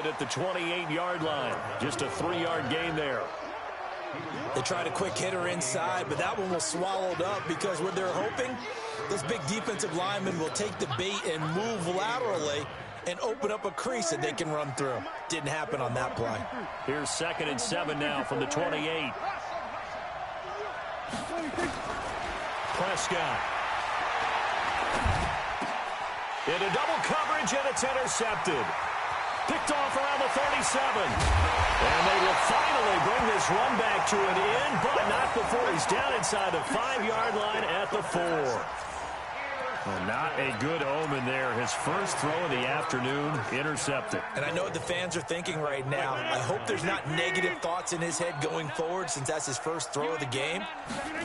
At the 28-yard line. Just a 3-yard gain there. They tried a quick hitter inside, but that one was swallowed up because what they're hoping, those big defensive linemen will take the bait and move laterally and open up a crease that they can run through. Didn't happen on that play. Here's 2nd and 7 now from the 28. Prescott. Into double coverage, and it's intercepted. Picked off around the 37. And they will finally bring this run back to an end, but not before he's down inside the 5-yard line at the 4. Well, not a good omen there. His first throw of the afternoon intercepted. And I know what the fans are thinking right now. I hope there's not negative thoughts in his head going forward since that's his first throw of the game.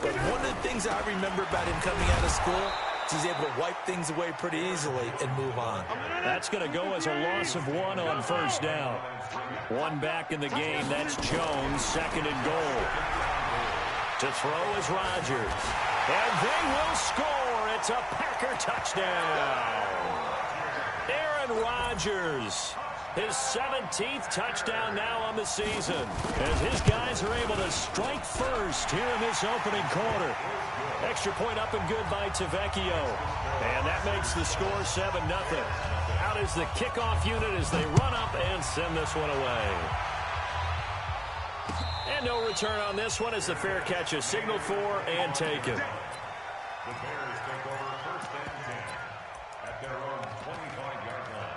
But one of the things I remember about him coming out of school, he's able to wipe things away pretty easily and move on. That's going to go as a loss of 1 on first down. 1 back in the game. That's Jones, 2nd and goal. To throw is Rodgers. And they will score. It's a Packer touchdown. Aaron Rodgers, his 17th touchdown now on the season, as his guys are able to strike first here in this opening quarter. Extra point up and good by Tavecchio. And that makes the score 7-0. Out is the kickoff unit as they run up and send this one away. And no return on this one as the fair catch is signaled for and taken. The Bears take over 1st and 10 at their own 25-yard line.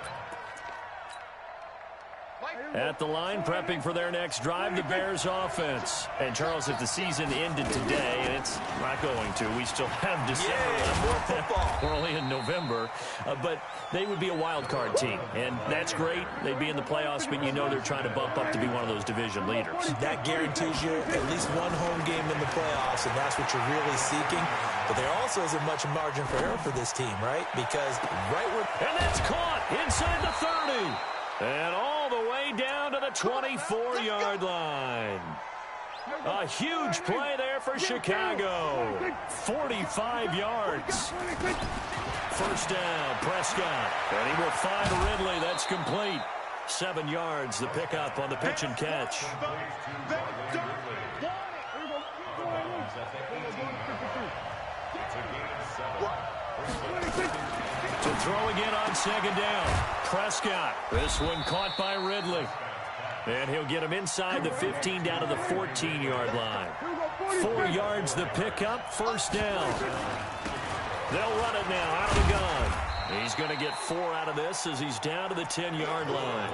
At the line, prepping for their next drive, the Bears offense. And, Charles, if the season ended today, and it's not going to, we still have December. Yeah, more football. We're only in November. But they would be a wild card team, and that's great. They'd be in the playoffs, but you know they're trying to bump up to be one of those division leaders. That guarantees you at least one home game in the playoffs, and that's what you're really seeking. But there also isn't much margin for error for this team, right? Because right where... And that's caught inside the 30. And all the way down to the 24-yard line. A huge play there for Chicago. 45 yards. First down, Prescott. And he will find Ridley. That's complete. 7 yards, the pickup on the pitch and catch. To throw again on 2nd down. Prescott. This one caught by Ridley. And he'll get him inside the 15 down to the 14-yard line. 4 yards the pickup, first down. They'll run it now out of the gun. He's going to get 4 out of this as he's down to the 10-yard line.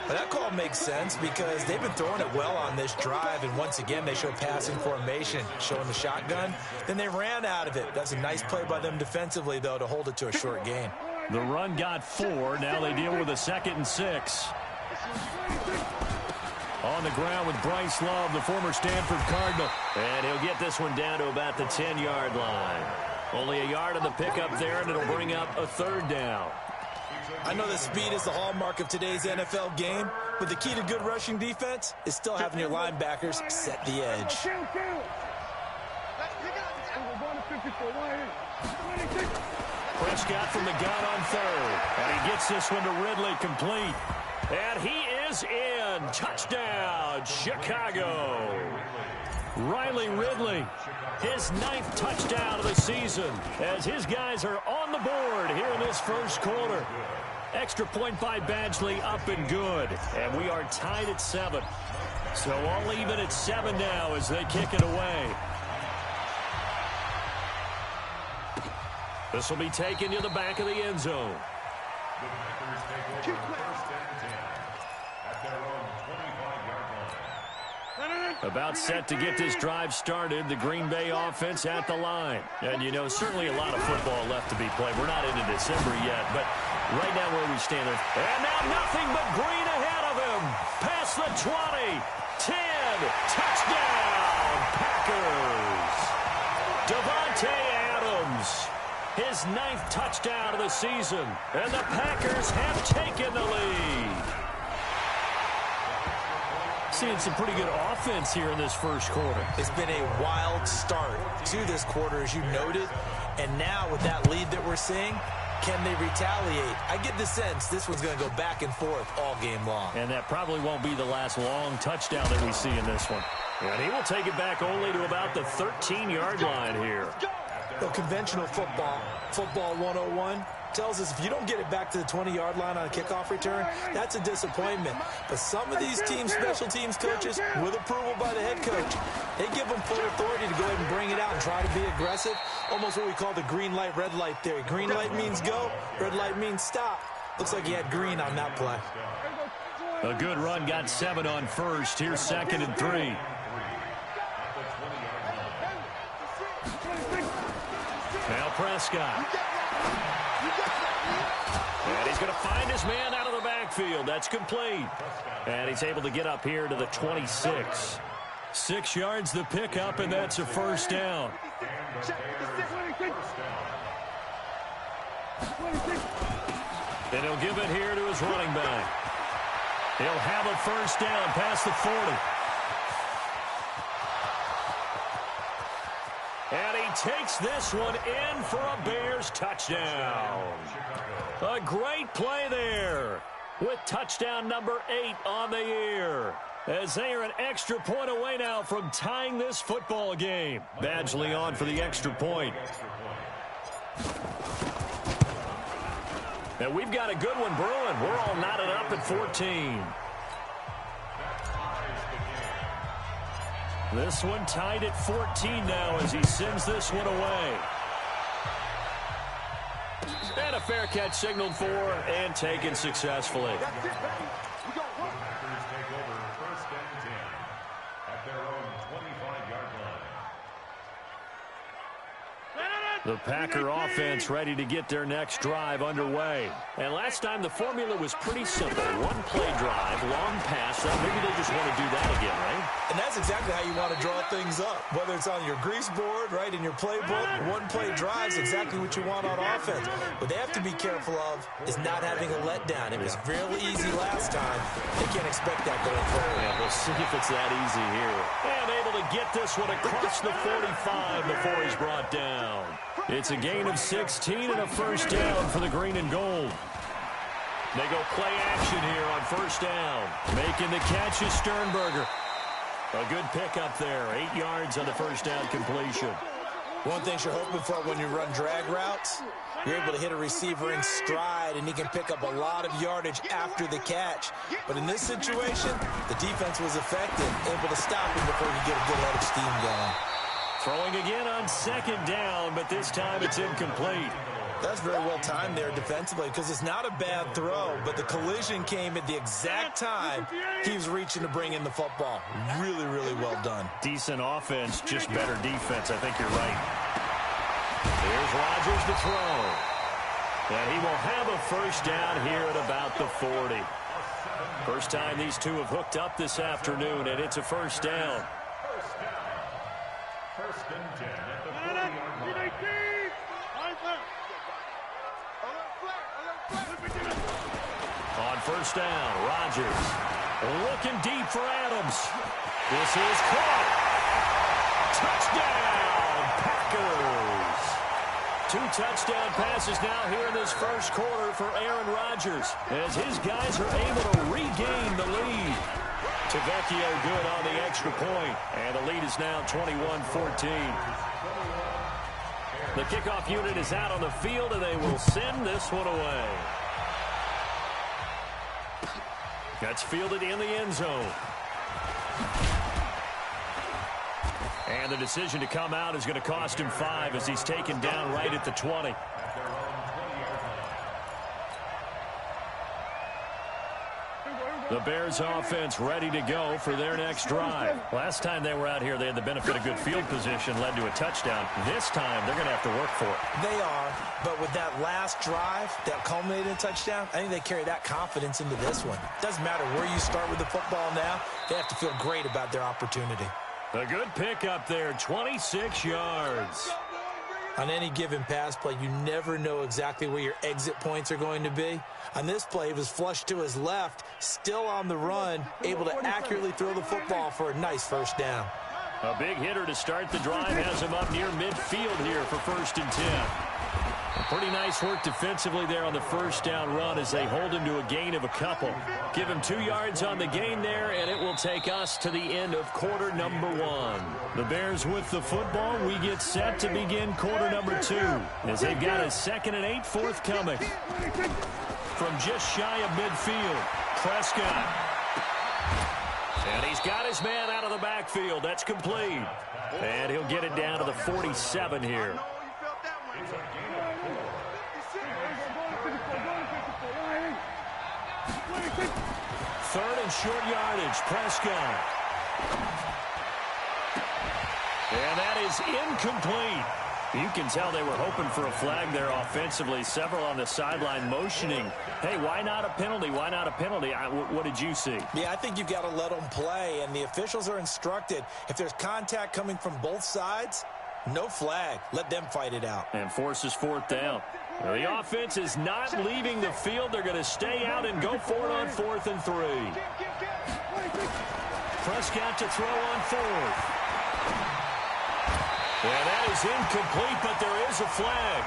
Well, that call makes sense because they've been throwing it well on this drive, and once again they show passing formation, showing the shotgun. Then they ran out of it. That's a nice play by them defensively, though, to hold it to a short gain. The run got 4. Now they deal with a 2nd and 6. On the ground with Bryce Love, the former Stanford Cardinal. And he'll get this one down to about the 10-yard line. Only a yard on the pickup there, and it'll bring up a 3rd down. I know that speed is the hallmark of today's NFL game, but the key to good rushing defense is still having your linebackers set the edge. Prescott from the gun on 3rd. And he gets this one to Ridley, complete. And he is in. Touchdown, Chicago. Riley Ridley, his 9th touchdown of the season, as his guys are on the board here in this first quarter. Extra point by Badgley, up and good. And we are tied at 7. So all even at 7 now as they kick it away. This will be taken to the back of the end zone. The Packers take over 1st and 10 at their own 25-yard line. About set to get this drive started, the Green Bay offense at the line. And, you know, certainly a lot of football left to be played. We're not into December yet, but right now where we stand there. And now nothing but green ahead of him. Past the 20, 10, touchdown, Packers. Davante Adams, his 9th touchdown of the season. And the Packers have taken the lead. Seeing some pretty good offense here in this first quarter. It's been a wild start to this quarter, as you noted. And now with that lead that we're seeing, Can they retaliate? I get the sense this one's going to go back and forth all game long. And that probably won't be the last long touchdown that we see in this one. And he will take it back only to about the 13-yard line here. So conventional football 101, tells us if you don't get it back to the 20-yard line on a kickoff return, that's a disappointment. But some of these teams, special teams coaches, with approval by the head coach, they give them full authority to go ahead and bring it out and try to be aggressive. Almost what we call the green light, red light theory. Green light means go, red light means stop. Looks like he had green on that play. A good run, got 7 on first. Here's 2nd and 3. Now Prescott. And he's going to find his man out of the backfield. That's complete. And he's able to get up here to the 26. 6 yards the pickup, and that's a first down. And he'll give it here to his running back. He'll have a first down past the 40. And he takes this one in for a Bears touchdown. A great play there with touchdown number 8 on the year. As they are an extra point away now from tying this football game. Badgley on for the extra point. And we've got a good one brewing. We're all knotted up at 14. This one tied at 14 now as he sends this one away. And a fair catch signaled for and taken successfully. The Packer offense ready to get their next drive underway. And last time the formula was pretty simple. One play drive, long pass. Maybe they just want to do that again, right? And that's exactly how you want to draw things up. Whether it's on your grease board, right, in your playbook, one play drive is exactly what you want on offense. What they have to be careful of is not having a letdown. It was real easy last time. They can't expect that going forward. Yeah, we'll see if it's that easy here. And able to get this one across the 45 before he's brought down. It's a gain of 16 and a first down for the green and gold. They go play action here on first down. Making the catch is Sternberger. A good pickup there. 8 yards on the first down completion. One thing you're hoping for when you run drag routes, you're able to hit a receiver in stride, and he can pick up a lot of yardage after the catch. But in this situation, the defense was effective, able to stop him before he get a good head of steam going. Throwing again on second down, but this time it's incomplete. That's very well timed there defensively because it's not a bad throw, but the collision came at the exact time he was reaching to bring in the football. Really, really well done. Decent offense, just better defense. I think you're right. Here's Rodgers to throw. And he will have a first down here at about the 40. First time these two have hooked up this afternoon, and it's a first down. First and 10 at the 40-yard line. On first down, Rodgers looking deep for Adams. This is caught. Touchdown, Packers. 2 touchdown passes now here in this first quarter for Aaron Rodgers as his guys are able to regain the lead. Tavecchio good on the extra point, and the lead is now 21-14. The kickoff unit is out on the field, and they will send this one away. That's fielded in the end zone. And the decision to come out is going to cost him 5 as he's taken down right at the 20. The Bears offense ready to go for their next drive. Last time they were out here, they had the benefit of good field position, led to a touchdown. This time, they're going to have to work for it. They are, but with that last drive that culminated in a touchdown, I think they carry that confidence into this one. Doesn't matter where you start with the football now, they have to feel great about their opportunity. A good pickup there, 26 yards. On any given pass play, you never know exactly where your exit points are going to be. On this play, it was flushed to his left, still on the run, able to accurately throw the football for a nice first down. A big hitter to start the drive has him up near midfield here for first and 10. Pretty nice work defensively there on the first down run as they hold him to a gain of a couple. Give him 2 yards on the gain there, and it will take us to the end of quarter number 1. The Bears with the football. We get set to begin quarter number 2 as they've got a 2nd and 8 forthcoming. From just shy of midfield, Prescott. And he's got his man out of the backfield. That's complete. And he'll get it down to the 47 here. Third and short yardage, Prescott. And that is incomplete. You can tell they were hoping for a flag there offensively. Several on the sideline motioning, hey, why not a penalty? Why not a penalty? What did you see? Yeah, I think you've got to let them play, and the officials are instructed. If there's contact coming from both sides, no flag. Let them fight it out. And forces 4th down. Well, the offense is not leaving the field. They're going to stay out and go for it on 4th and 3. Prescott to throw on 4th. And that is incomplete, but there is a flag.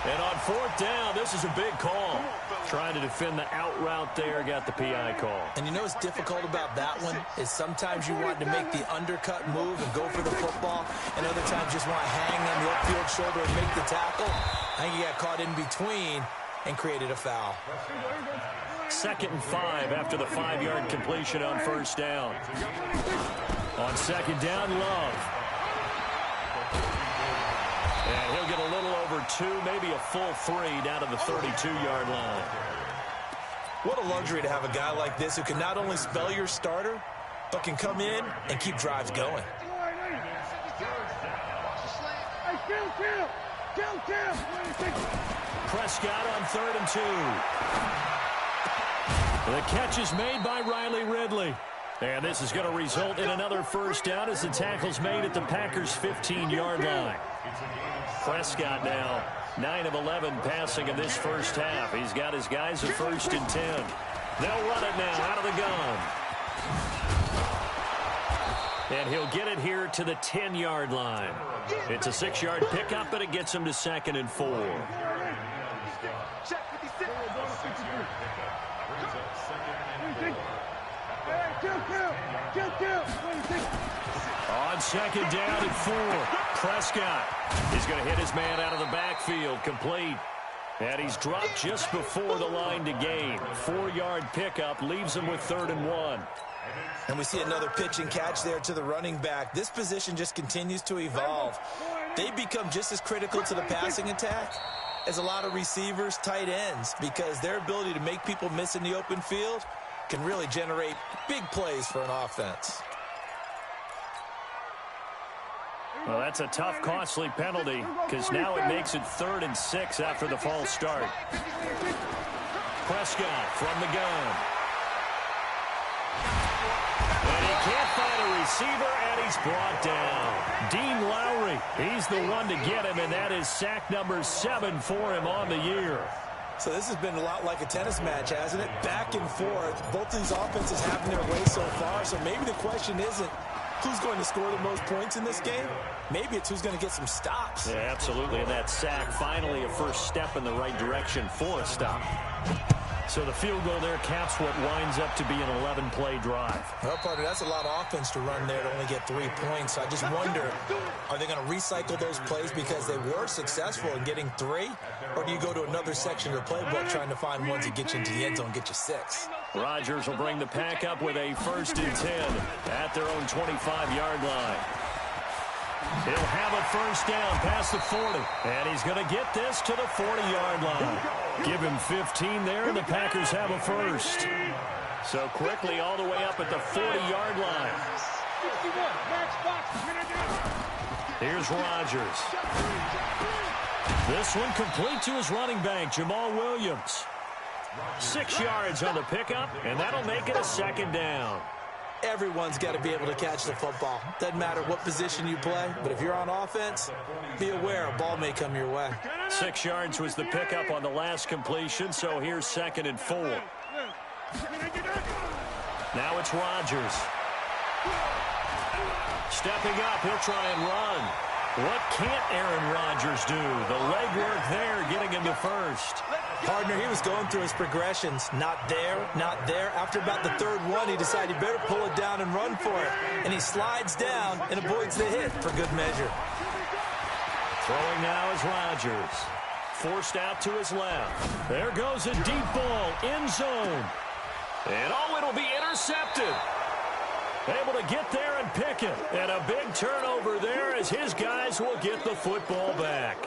And on 4th down, this is a big call. Trying to defend the out route there, got the PI call. And you know what's difficult about that one is sometimes you want to make the undercut move and go for the football, and other times just want to hang on the upfield shoulder and make the tackle. I think he got caught in between and created a foul. 2nd and 5 after the 5-yard completion on 1st down. On 2nd down, Love. And he'll get a little over 2, maybe a full 3 down to the 32-yard line. What a luxury to have a guy like this who can not only spell your starter, but can come in and keep drives going. Prescott on 3rd and 2. The catch is made by Riley Ridley. And this is going to result in another 1st down as the tackle's made at the Packers' 15-yard line. Prescott now 9 of 11 passing in this 1st half. He's got his guys at 1st and 10. They'll run it now out of the gun. And he'll get it here to the 10-yard line. It's a 6-yard pickup, but it gets him to 2nd and 4. On 2nd down and 4, Prescott is going to hit his man out of the backfield, complete. And he's dropped just before the line to gain. 4-yard pickup leaves him with 3rd and 1. And we see another pitch and catch there to the running back. This position just continues to evolve. They become just as critical to the passing attack as a lot of receivers, tight ends, because their ability to make people miss in the open field can really generate big plays for an offense. Well, that's a tough, costly penalty because now it makes it 3rd and 6 after the false start. Prescott from the gun. And he can't find a receiver, and he's brought down. Dean Lowry, he's the one to get him, and that is sack number 7 for him on the year. So this has been a lot like a tennis match, hasn't it? Back and forth. Both these offenses having their way so far, so maybe the question isn't who's going to score the most points in this game. Maybe it's who's going to get some stops. Yeah, absolutely. And that sack, finally a first step in the right direction for a stop. So the field goal there caps what winds up to be an 11-play drive. Well, partner, that's a lot of offense to run there to only get 3 points. So I just wonder, are they going to recycle those plays because they were successful in getting 3? Or do you go to another section of the playbook trying to find ones that get you into the end zone and get you 6? Rodgers will bring the pack up with a 1st and 10 at their own 25-yard line. He'll have a 1st down past the 40. And he's going to get this to the 40-yard line. Give him 15 there, and the Packers have a 1st. So quickly all the way up at the 40-yard line. Here's Rodgers. This one complete to his running back, Jamal Williams. 6 yards on the pickup, and that'll make it a 2nd down. Everyone's got to be able to catch the football. Doesn't matter what position you play, but if you're on offense, be aware a ball may come your way. 6 yards was the pickup on the last completion, so here's 2nd and 4. Now it's Rodgers. Stepping up, he'll try and run. What can't Aaron Rodgers do? The legwork there getting him to first. Partner, he was going through his progressions. Not there, not there. After about the third one, he decided he better pull it down and run for it. And he slides down and avoids the hit for good measure. Throwing now is Rodgers. Forced out to his left. There goes a deep ball, end zone. And it'll be intercepted. Able to get there and pick it. And a big turnover there as his guys will get the football back.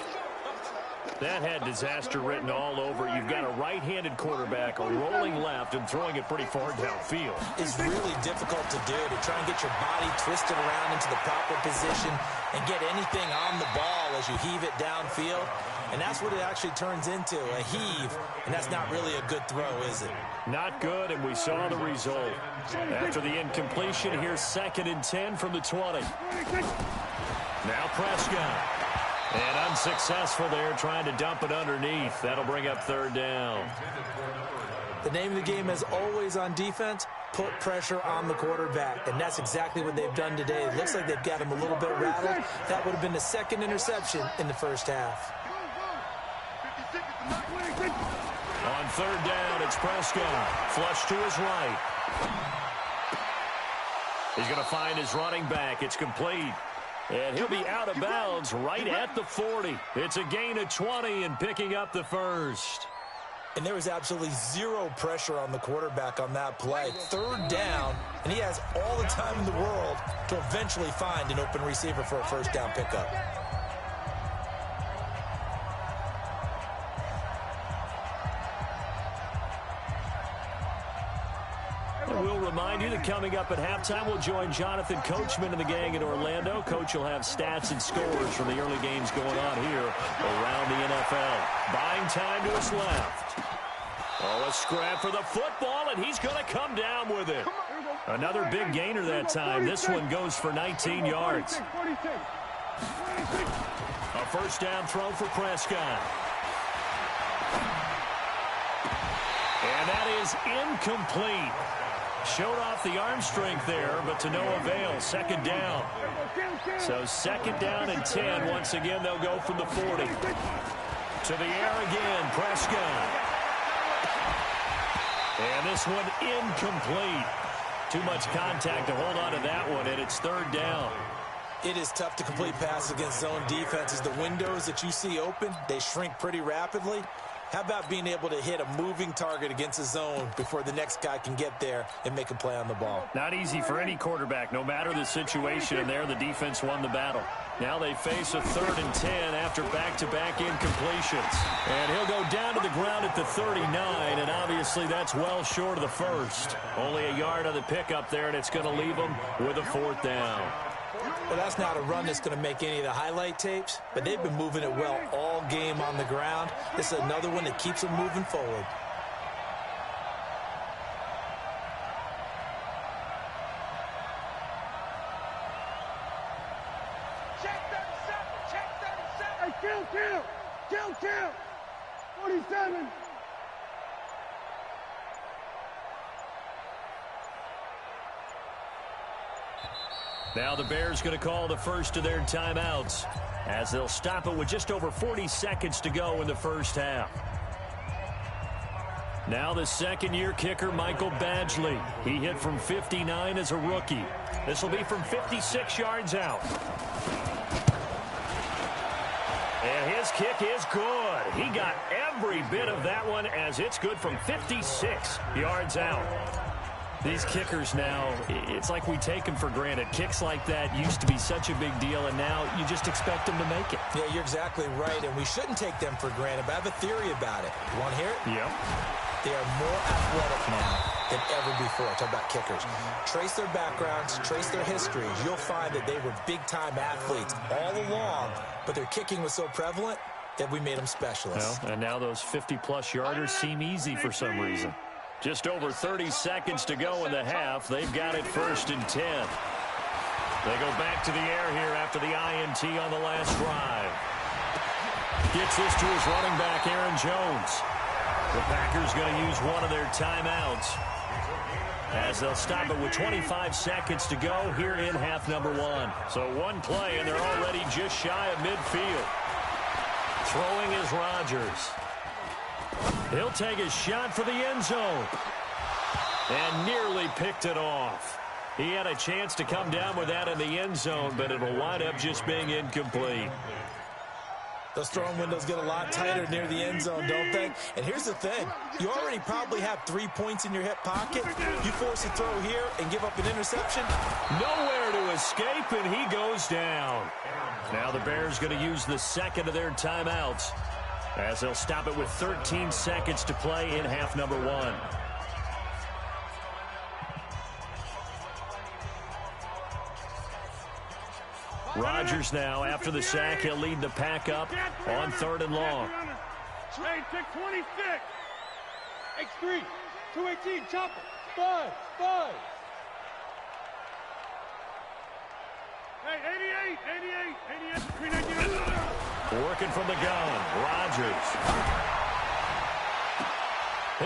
That had disaster written all over. You've got a right-handed quarterback, a rolling left, and throwing it pretty far downfield. It's really difficult to do, to try and get your body twisted around into the proper position and get anything on the ball as you heave it downfield. And that's what it actually turns into, a heave. And that's not really a good throw, is it? Not good, and we saw the result. After the incompletion, here's 2nd and 10 from the 20. Now Prescott. And unsuccessful there, trying to dump it underneath. That'll bring up 3rd down. The name of the game is always on defense, put pressure on the quarterback. And that's exactly what they've done today. It looks like they've got him a little bit rattled. That would have been the 2nd interception in the first half. On 3rd down, it's Prescott. Flush to his right. He's going to find his running back. It's complete. And he'll be out of bounds right at the 40. It's a gain of 20 and picking up the first. And there was absolutely zero pressure on the quarterback on that play. 3rd down, and he has all the time in the world to eventually find an open receiver for a 1st down pickup. We'll remind you that coming up at halftime, we'll join Jonathan Coachman and the gang in Orlando. Coach will have stats and scores from the early games going on here around the NFL. Buying time to his left. Oh, a scrap for the football, and he's going to come down with it. Another big gainer that time. This one goes for 19 yards. A 1st down throw for Prescott. And that is incomplete. Showed off the arm strength there, but to no avail. 2nd down. So 2nd down and 10. Once again, they'll go from the 40. To the air again, Prescott. And this one incomplete. Too much contact to hold on to that one, and it's 3rd down. It is tough to complete passes against zone defenses. The windows that you see open, they shrink pretty rapidly. How about being able to hit a moving target against a zone before the next guy can get there and make a play on the ball? Not easy for any quarterback, no matter the situation, and there the defense won the battle. Now they face a 3rd and 10 after back-to-back incompletions. And he'll go down to the ground at the 39, and obviously that's well short of the 1st. Only a yard on the pickup there, and it's going to leave him with a 4th down. Well, that's not a run that's going to make any of the highlight tapes, but they've been moving it well all game on the ground. This is another one that keeps them moving forward. Hey, kill! 47. Now the Bears going to call the first of their timeouts as they'll stop it with just over 40 seconds to go in the first half. Now the 2nd-year kicker, Michael Badgley. He hit from 59 as a rookie. This will be from 56 yards out. And his kick is good. He got every bit of that one as it's good from 56 yards out. These kickers now, it's like we take them for granted. Kicks like that used to be such a big deal, and now you just expect them to make it. Yeah, you're exactly right, and we shouldn't take them for granted, but I have a theory about it. You want to hear it? Yep. They are more athletic now than ever before. Talk about kickers. Trace their backgrounds, trace their histories. You'll find that they were big-time athletes all along, but their kicking was so prevalent that we made them specialists. Well, and now those 50-plus yarders seem easy for some reason. Just over 30 seconds to go in the half. They've got it 1st and 10. They go back to the air here after the INT on the last drive. Gets this to his running back, Aaron Jones. The Packers going to use one of their timeouts. as they'll stop it with 25 seconds to go here in half number one. So one play, and they're already just shy of midfield. Throwing is Rodgers. He'll take a shot for the end zone. And nearly picked it off. He had a chance to come down with that in the end zone, but it'll wind up just being incomplete. Those throwing windows get a lot tighter near the end zone, don't they? And here's the thing. You already probably have 3 points in your hip pocket. You force a throw here and give up an interception. Nowhere to escape, and he goes down. Now the Bears going to use the second of their timeouts as they'll stop it with 13 seconds to play in half number one. Rodgers now, after the sack, he'll lead the pack up on 3rd and long. Hey, take 26. X3, 218, chopper. 5. Hey, 88. Working from the gun, Rodgers.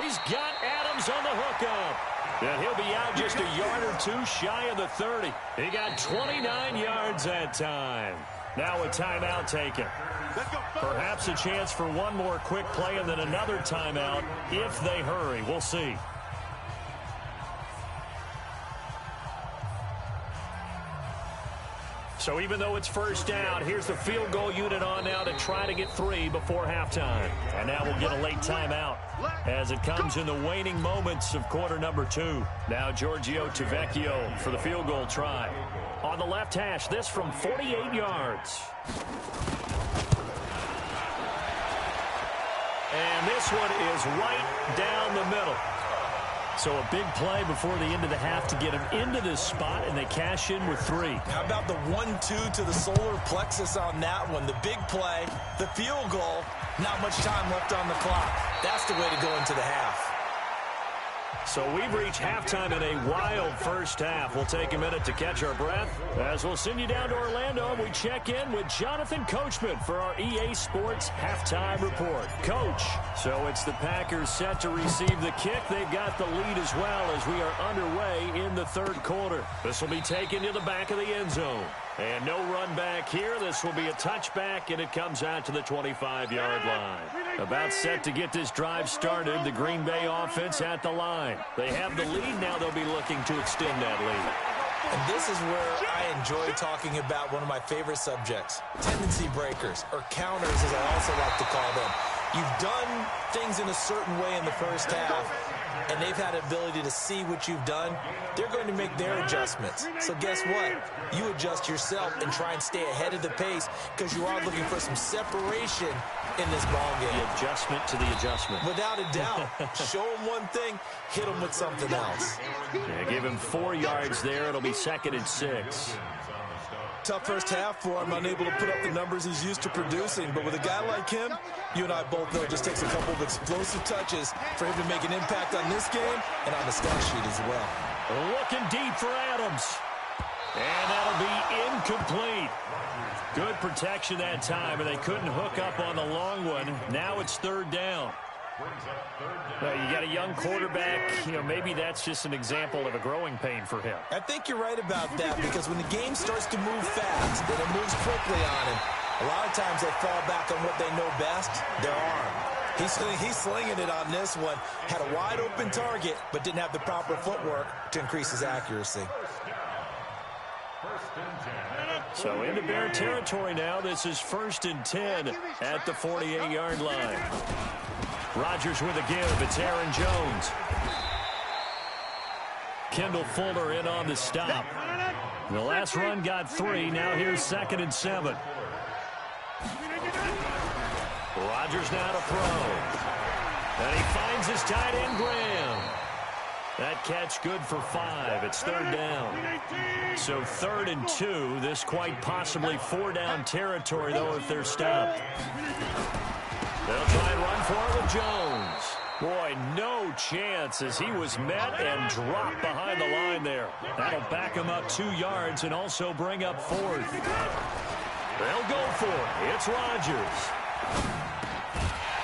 He's got Adams on the hookup. And he'll be out just a yard or two shy of the 30. He got 29 yards that time. Now a timeout taken. Perhaps a chance for one more quick play and then another timeout if they hurry. We'll see. So even though it's first down, here's the field goal unit on now to try to get 3 before halftime. And now we'll get a late timeout as it comes in the waning moments of quarter number 2. Now Giorgio Tavecchio for the field goal try. On the left hash, this from 48 yards. And this one is right down the middle. So a big play before the end of the half to get him into this spot, and they cash in with 3. How about the 1-2 to the solar plexus on that one? The big play, the field goal, not much time left on the clock. That's the way to go into the half. So we've reached halftime in a wild first half. We'll take a minute to catch our breath as we'll send you down to Orlando and we check in with Jonathan Coachman for our EA Sports Halftime Report. Coach, so it's the Packers set to receive the kick. They've got the lead as well as we are underway in the third quarter. This will be taken to the back of the end zone. And no run back here. This will be a touchback, and it comes out to the 25-yard line. About set to get this drive started, the Green Bay offense at the line. They have the lead. Now they'll be looking to extend that lead. And this is where I enjoy talking about one of my favorite subjects, tendency breakers, or counters as I also like to call them. You've done things in a certain way in the first half, and they've had the ability to see what you've done. They're going to make their adjustments. So guess what? You adjust yourself and try and stay ahead of the pace because you are looking for some separation in this ball game. The adjustment to the adjustment. Without a doubt. Show them one thing, hit them with something else. Yeah, give him 4 yards there. It'll be 2nd and 6. Tough first half for him, unable to put up the numbers he's used to producing. But with a guy like him, you and I both know it just takes a couple of explosive touches for him to make an impact on this game and on the stat sheet as well. Looking deep for Adams. And that'll be incomplete. Good protection that time, and they couldn't hook up on the long one. Now it's 3rd down. Well, you got a young quarterback. Maybe that's just an example of a growing pain for him. I think you're right about that because when the game starts to move fast and it moves quickly on him, a lot of times they fall back on what they know best, their arm. He's slinging it on this one. Had a wide open target, but didn't have the proper footwork to increase his accuracy. So into Bear territory now. This is 1st and 10 at the 48-yard line. Rodgers with a give. It's Aaron Jones. Kendall Fuller in on the stop. The last run got 3. Now here's 2nd and 7. Rodgers now to throw. And he finds his tight end, Graham. That catch good for 5. It's 3rd down. So 3rd and 2. This quite possibly 4-down territory, though, if they're stopped. They'll try and run for it with Jones. Boy, no chance as he was met and dropped behind the line there. That'll back him up 2 yards and also bring up 4th. They'll go for it. It's Rodgers.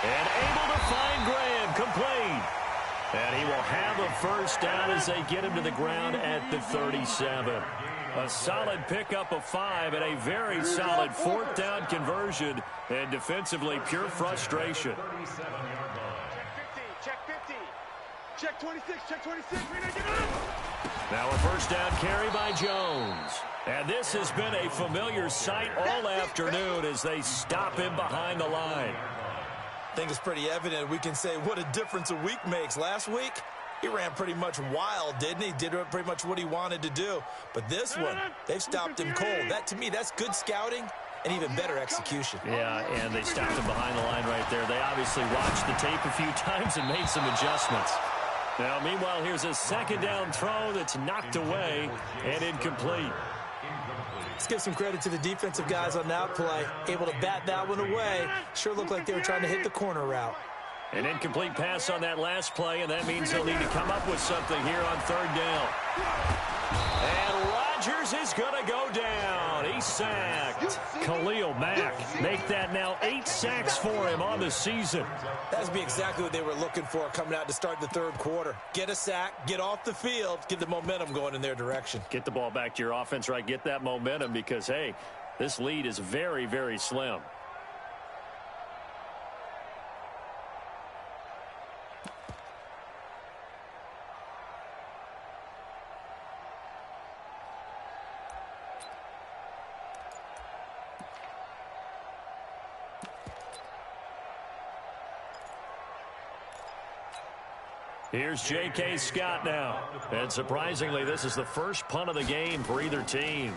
And able to find Graham, complete. And he will have a first down as they get him to the ground at the 37. A solid pickup of 5 and a very solid fourth down conversion. And defensively, pure frustration. Check 50. Check 26. Check 26. Now a first down carry by Jones. And this has been a familiar sight all afternoon as they stop him behind the line. I think it's pretty evident. We can say what a difference a week makes. Last week, he ran pretty much wild, didn't he? Did pretty much what he wanted to do. But this one, they've stopped him cold. That, to me, that's good scouting and even better execution. Yeah, and they stopped him behind the line right there. They obviously watched the tape a few times and made some adjustments. Now, meanwhile, here's a second down throw that's knocked away and incomplete. Let's give some credit to the defensive guys on that play. Able to bat that one away. Sure looked like they were trying to hit the corner route. An incomplete pass on that last play, and that means they'll need to come up with something here on third down. And Rodgers is going to go down. He's sacked. Khalil Mack make that now 8 sacks for him on the season. That would be exactly what they were looking for coming out to start the third quarter. Get a sack, get off the field, get the momentum going in their direction. Get the ball back to your offense, right? Get that momentum because, hey, this lead is very, very slim. Here's J.K. Scott now. And surprisingly, this is the first punt of the game for either team.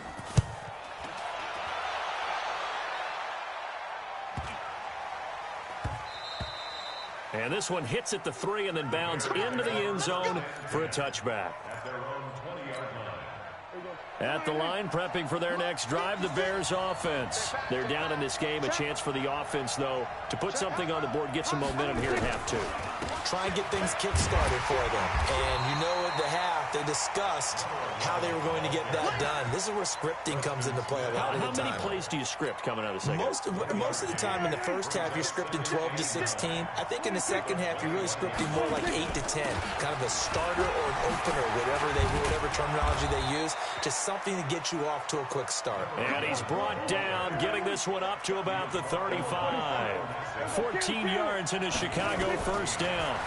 And this one hits at the 3 and then bounds into the end zone for a touchback. At the line, prepping for their next drive, the Bears offense. They're down in this game. A chance for the offense, though, to put something on the board, get some momentum here at half 2. Try and get things kick-started for them. And you know at the half, they discussed how they were going to get that done. This is where scripting comes into play a lot of the time. How many plays do you script coming out of the second? Most of the time in the first half, you're scripting 12 to 16. I think in the second half, you're really scripting more like 8 to 10. Kind of a starter or an opener, whatever terminology they use. Just something to get you off to a quick start. And he's brought down, getting this one up to about the 35. 14 yards in a Chicago first down.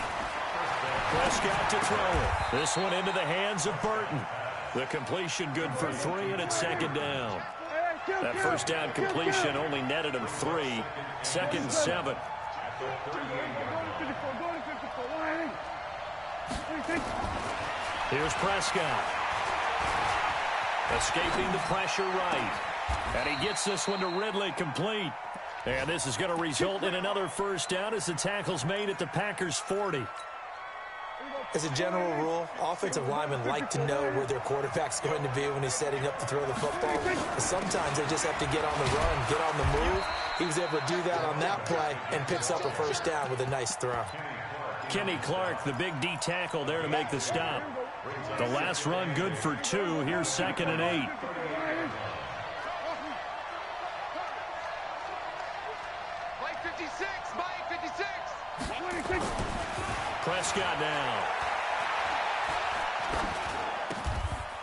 Prescott to throw it. This one into the hands of Burton. The completion good for 3, and it's second down. That first down completion only netted him 3. Second and 7. Here's Prescott. Escaping the pressure right. And he gets this one to Ridley, complete. And this is going to result in another first down as the tackle's made at the Packers' 40. As a general rule, offensive linemen like to know where their quarterback's going to be when he's setting up to throw the football. But sometimes they just have to get on the run, get on the move. He was able to do that on that play and picks up a first down with a nice throw. Kenny Clark, the big D tackle there to make the stop. The last run good for 2. Here's second and 8. Mike 56. Mike 56. Prescott now.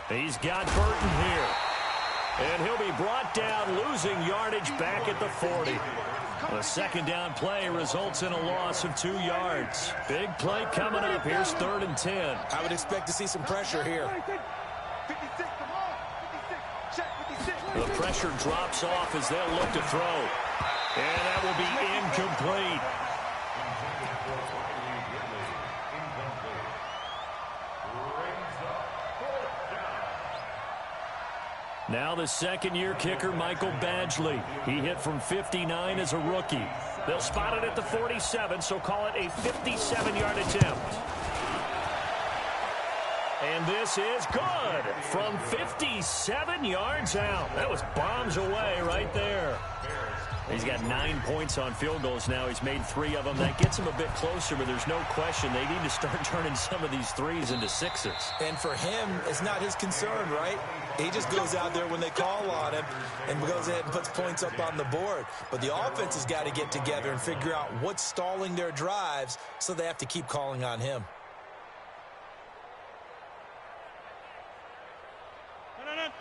He's got Burton here. And he'll be brought down, losing yardage back at the 40. The second down play results in a loss of 2 yards. Big play coming up. Here's third and 10. I would expect to see some pressure here. 56, come on. 56, check 56. The pressure drops off as they'll look to throw. And that will be incomplete. Now the second-year kicker, Michael Badgley. He hit from 59 as a rookie. They'll spot it at the 47, so call it a 57-yard attempt. And this is good from 57 yards out. That was bombs away right there. He's got 9 points on field goals now. He's made 3 of them. That gets him a bit closer, but there's no question they need to start turning some of these 3s into 6s. And for him, it's not his concern, right? He just goes out there when they call on him and goes ahead and puts points up on the board. But the offense has got to get together and figure out what's stalling their drives, so they have to keep calling on him.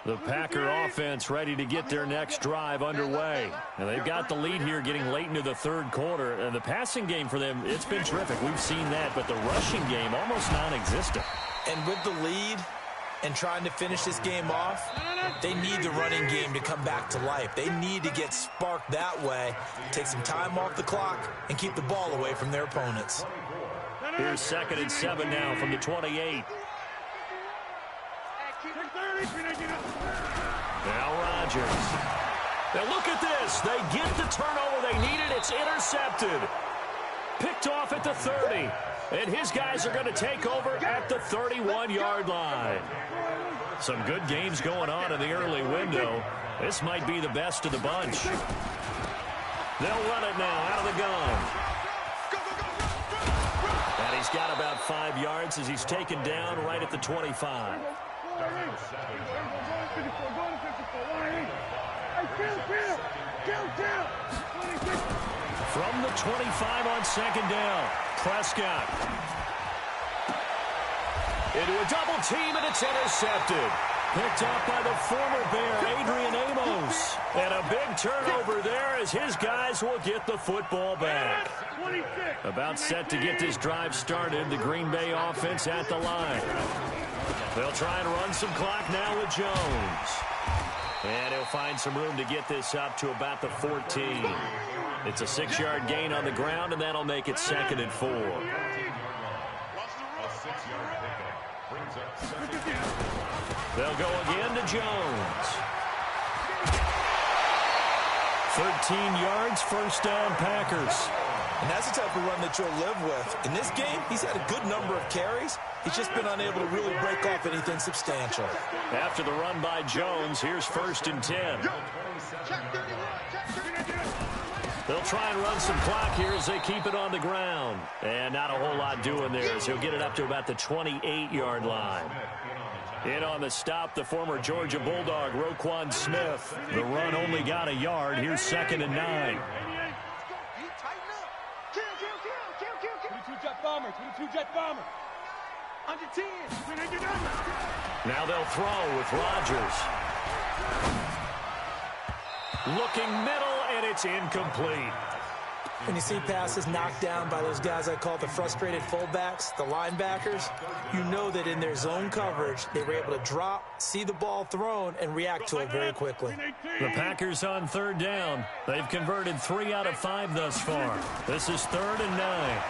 The Packer offense ready to get their next drive underway. And they've got the lead here getting late into the third quarter. And the passing game for them, it's been terrific. We've seen that. But the rushing game, almost non-existent. And with the lead and trying to finish this game off, they need the running game to come back to life. They need to get sparked that way, take some time off the clock, and keep the ball away from their opponents. Here's 2nd and 7 now from the 28. Now Rodgers. Now look at this. They get the turnover they needed. It's intercepted. Picked off at the 30. And his guys are going to take over at the 31-yard line. Some good games going on in the early window. This might be the best of the bunch. They'll run it now out of the gun. And he's got about 5 yards as he's taken down right at the 25. From the 25 on 2nd down, Prescott. Into a double team, and it's intercepted. Picked up by the former Bear, Adrian Amos. And a big turnover there as his guys will get the football back. About set to get this drive started, the Green Bay offense at the line. They'll try and run some clock now with Jones. And he'll find some room to get this up to about the 14. It's a 6-yard gain on the ground, and that'll make it 2nd and 4. They'll go again to Jones. 13 yards, 1st down, Packers. And that's the type of run that you'll live with. In this game, he's had a good number of carries. He's just been unable to really break off anything substantial. After the run by Jones, here's 1st and 10. They'll try and run some clock here as they keep it on the ground. And not a whole lot doing there as he'll get it up to about the 28-yard line. In on the stop, the former Georgia Bulldog, Roquan Smith. The run only got a yard. Here's 2nd and 9. 22-jet bomber, 22-jet bomber. Under 10. Now they'll throw with Rodgers. Looking middle, and it's incomplete. When you see passes knocked down by those guys I call the frustrated fullbacks, the linebackers, you know that in their zone coverage, they were able to drop, see the ball thrown, and react to it very quickly. The Packers on 3rd down. They've converted 3 out of 5 thus far. This is 3rd and 9.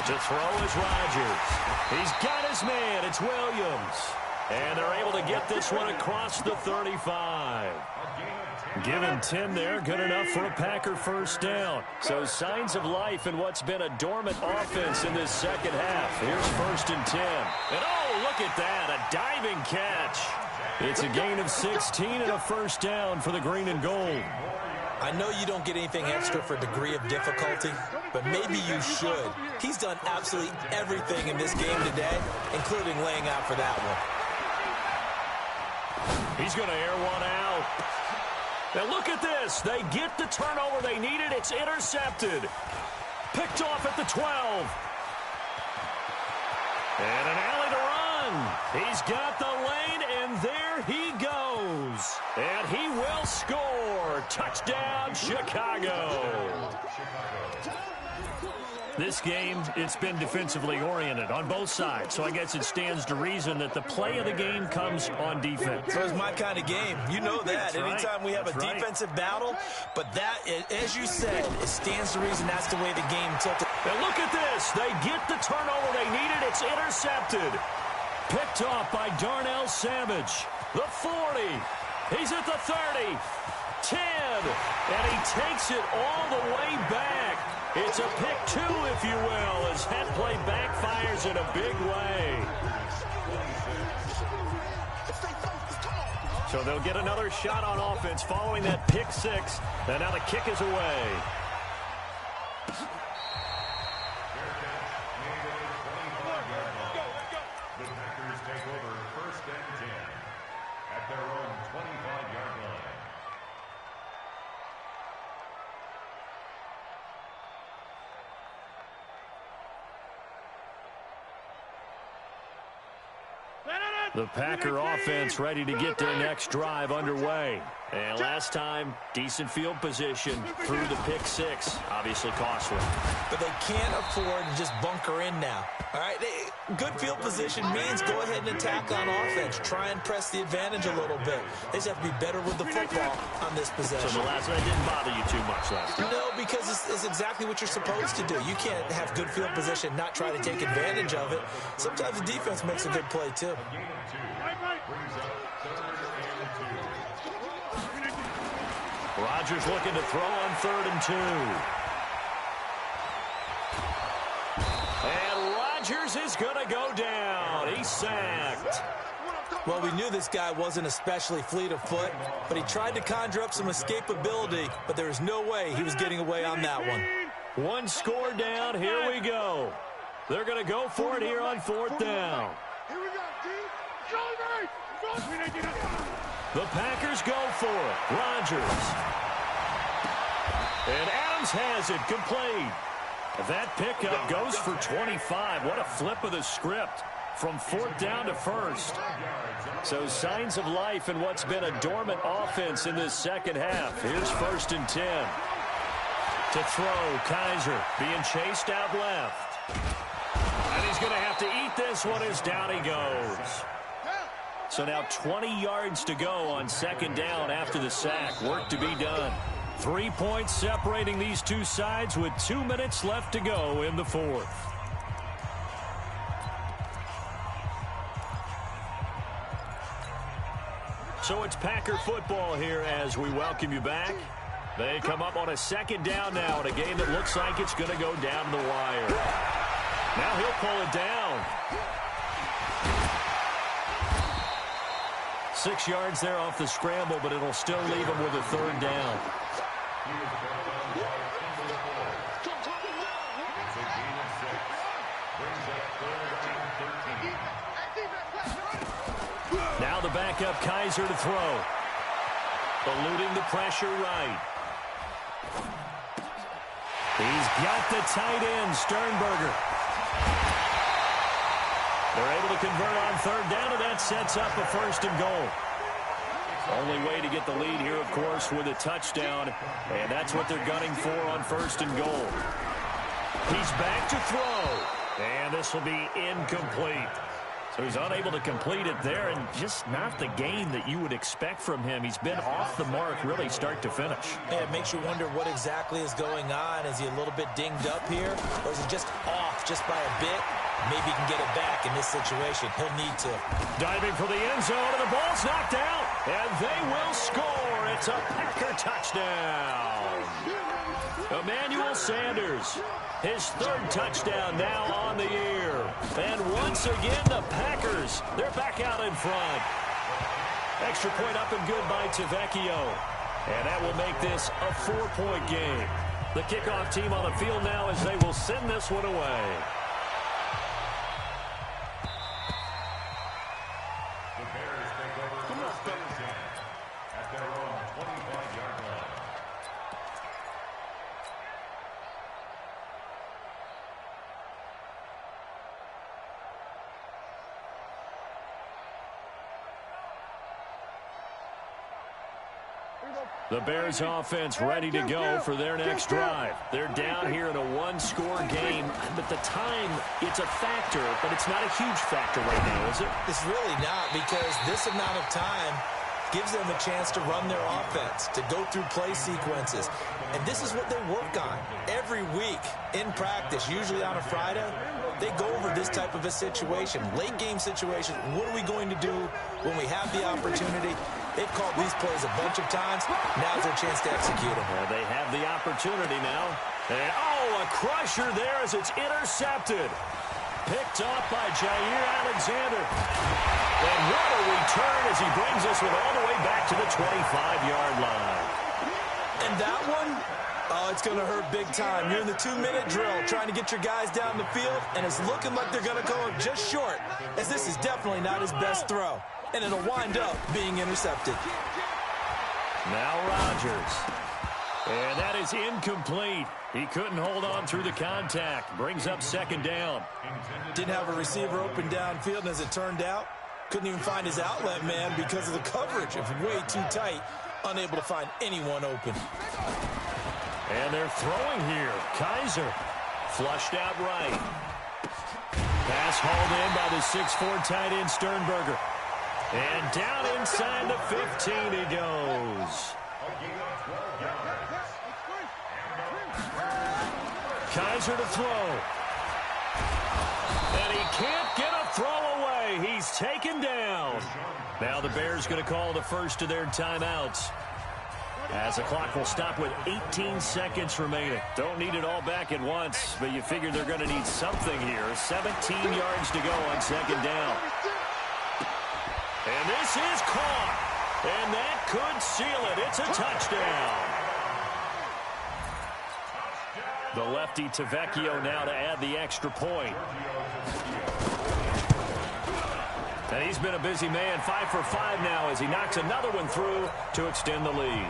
To throw is Rodgers. He's got his man. It's Williams. And they're able to get this one across the 35. Given 10 there, good enough for a Packer 1st down. So signs of life in what's been a dormant offense in this second half. Here's 1st and 10. And oh, look at that, a diving catch. It's a gain of 16 and a 1st down for the green and gold. I know you don't get anything extra for degree of difficulty, but maybe you should. He's done absolutely everything in this game today, including laying out for that one. He's going to air one out. Now look at this. They get the turnover they needed. It's intercepted. Picked off at the 12. And an alley to run. He's got the lane, and there he goes. And he will score. Touchdown, Chicago. This game, it's been defensively oriented on both sides, so I guess it stands to reason that the play of the game comes on defense. So it's my kind of game. You know that. Anytime we have a defensive battle, but that, as you said, it stands to reason that's the way the game tilted. And look at this. They get the turnover they needed. It's intercepted. Picked off by Darnell Savage. The 40. He's at the 30. 10. And he takes it all the way back. It's a pick 2, if you will, as that play backfires in a big way. So they'll get another shot on offense following that pick 6. And now the kick is away. The Packers take over 1st and 10 at their own 25-yard line. The Packer offense ready to get their next drive underway. And last time, decent field position through the pick six. Obviously costly. But they can't afford to just bunker in now. All right, good field position means go ahead and attack on offense. Try and press the advantage a little bit. They just have to be better with the football on this possession. So the last one didn't bother you too much last time? No, because it's exactly what you're supposed to do. You can't have good field position, not try to take advantage of it. Sometimes the defense makes a good play, too. Rodgers looking to throw on 3rd and 2. And Rodgers is going to go down. He's sacked. Well, we knew this guy wasn't especially fleet of foot, but he tried to conjure up some escapability, but there was no way he was getting away on that one. One score down. Here we go. They're going to go for it here on 4th down. Here we go, team. The Packers go for it. Rodgers. And Adams has it complete. That pickup goes for 25. What a flip of the script from 4th down to 1st. So signs of life in what's been a dormant offense in this second half. Here's 1st and 10. To throw, Kaiser being chased out left. And he's going to have to eat this one as down he goes. So now 20 yards to go on 2nd down after the sack. Work to be done. 3 points separating these two sides with 2 minutes left to go in the 4th. So it's Packer football here as we welcome you back. They come up on a 2nd down now in a game that looks like it's going to go down to the wire. Now he'll pull it down. 6 yards there off the scramble, but it'll still leave him with a 3rd down. Now the backup Kaiser to throw. Eluding the pressure right. He's got the tight end, Sternberger. They're able to convert on 3rd down, and that sets up a 1st and goal. Only way to get the lead here, of course, with a touchdown, and that's what they're gunning for on 1st and goal. He's back to throw, and this will be incomplete. So he's unable to complete it there, and just not the game that you would expect from him. He's been off the mark really start to finish. Yeah, it makes you wonder what exactly is going on. Is he a little bit dinged up here, or is he just off just by a bit? Maybe he can get it back in this situation. He'll need to. Diving for the end zone, and the ball's knocked out, and they will score. It's a Packer touchdown. Emmanuel Sanders, his 3rd touchdown now on the year. And once again, the Packers, they're back out in front. Extra point up and good by Tavecchio. And that will make this a 4-point game. The kickoff team on the field now as they will send this one away. The Bears take over first and 10 at their own 25-yard line. The Bears offense ready to go for their next drive. They're down here in a 1-score game, but the time, it's a factor, but it's not a huge factor right now, is it? It's really not, because this amount of time gives them a chance to run their offense, to go through play sequences. And this is what they work on every week in practice, usually on a Friday. They go over this type of a situation, late game situation. What are we going to do when we have the opportunity? They've called these plays a bunch of times. Now's their chance to execute them. Well, they have the opportunity now. And, oh, a crusher there as it's intercepted. Picked off by Jair Alexander. And what a return as he brings this one all the way back to the 25-yard line. And that one, oh, it's going to hurt big time. You're in the 2-minute drill trying to get your guys down the field, and it's looking like they're going to go just short, as this is definitely not his best throw. And it'll wind up being intercepted. Now Rodgers. And that is incomplete. He couldn't hold on through the contact. Brings up 2nd down. Didn't have a receiver open downfield, and as it turned out, Couldn't even find his outlet man because of the coverage. It's way too tight. Unable to find anyone open. And they're throwing here. Kaiser flushed out right. Pass hauled in by the 6'4" tight end Sternberger. And down inside the 15 he goes. Kaiser to throw. And he can't get a throw away. He's taken down. Now the Bears going to call the first of their timeouts, as the clock will stop with 18 seconds remaining. Don't need it all back at once, but you figure they're going to need something here. 17 yards to go on second down. And this is caught. And that could seal it. It's a touchdown. The lefty Tavecchio now to add the extra point. And he's been a busy man, 5 for 5 now as he knocks another one through to extend the lead.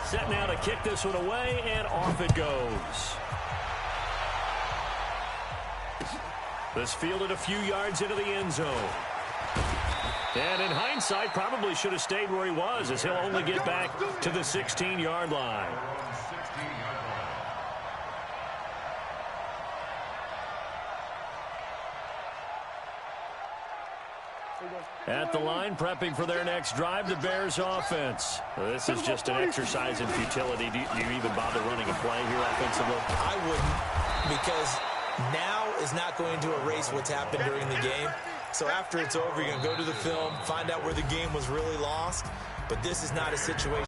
Set now to kick this one away, and off it goes. This fielded a few yards into the end zone. And in hindsight, probably should have stayed where he was, as he'll only get back to the 16-yard line. At the line, prepping for their next drive, the Bears offense. This is just an exercise in futility. Do you even bother running a play here offensively? I wouldn't, because now is not going to erase what's happened during the game. So after it's over, you're going to go to the film, find out where the game was really lost. But this is not a situation